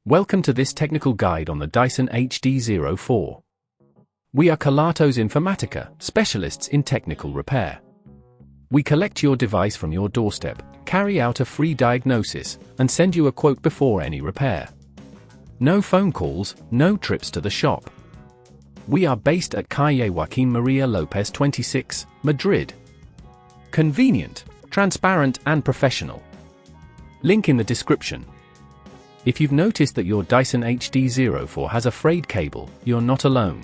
Welcome to this technical guide on the Dyson HD04. We are Kelatos Informatica, specialists in technical repair. We collect your device from your doorstep, carry out a free diagnosis, and send you a quote before any repair. No phone calls, no trips to the shop. We are based at Calle Joaquín María López 26, Madrid. Convenient, transparent and professional. Link in the description. If you've noticed that your Dyson HD04 has a frayed cable, you're not alone.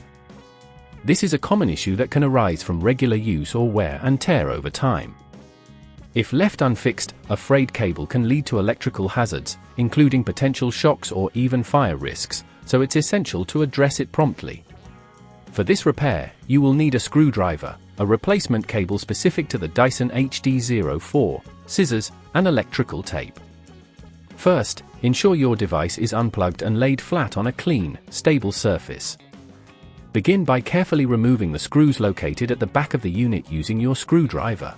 This is a common issue that can arise from regular use or wear and tear over time. If left unfixed, a frayed cable can lead to electrical hazards, including potential shocks or even fire risks, so it's essential to address it promptly. For this repair, you will need a screwdriver, a replacement cable specific to the Dyson HD04, scissors, and electrical tape. First, ensure your device is unplugged and laid flat on a clean, stable surface. Begin by carefully removing the screws located at the back of the unit using your screwdriver.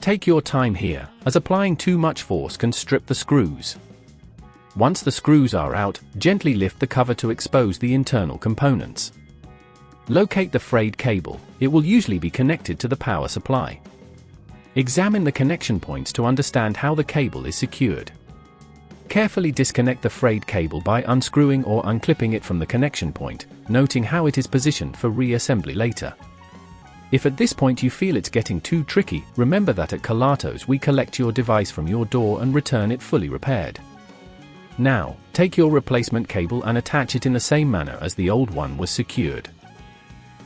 Take your time here, as applying too much force can strip the screws. Once the screws are out, gently lift the cover to expose the internal components. Locate the frayed cable. It will usually be connected to the power supply. Examine the connection points to understand how the cable is secured. Carefully disconnect the frayed cable by unscrewing or unclipping it from the connection point, noting how it is positioned for reassembly later. If at this point you feel it's getting too tricky, remember that at Kelatos we collect your device from your door and return it fully repaired. Now, take your replacement cable and attach it in the same manner as the old one was secured.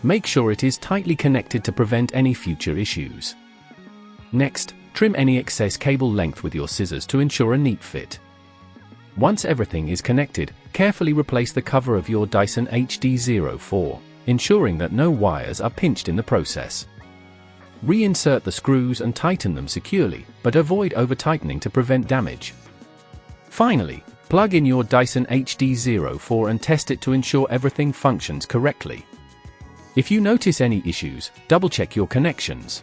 Make sure it is tightly connected to prevent any future issues. Next, trim any excess cable length with your scissors to ensure a neat fit. Once everything is connected, carefully replace the cover of your Dyson HD04, ensuring that no wires are pinched in the process. Reinsert the screws and tighten them securely, but avoid over-tightening to prevent damage. Finally, plug in your Dyson HD04 and test it to ensure everything functions correctly. If you notice any issues, double-check your connections.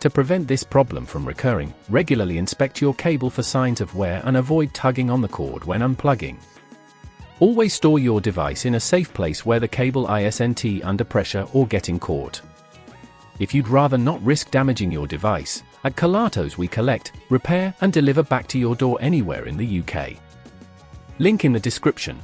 To prevent this problem from recurring, regularly inspect your cable for signs of wear and avoid tugging on the cord when unplugging. Always store your device in a safe place where the cable isn't under pressure or getting caught. If you'd rather not risk damaging your device, at Kelatos we collect, repair and deliver back to your door anywhere in the UK. Link in the description.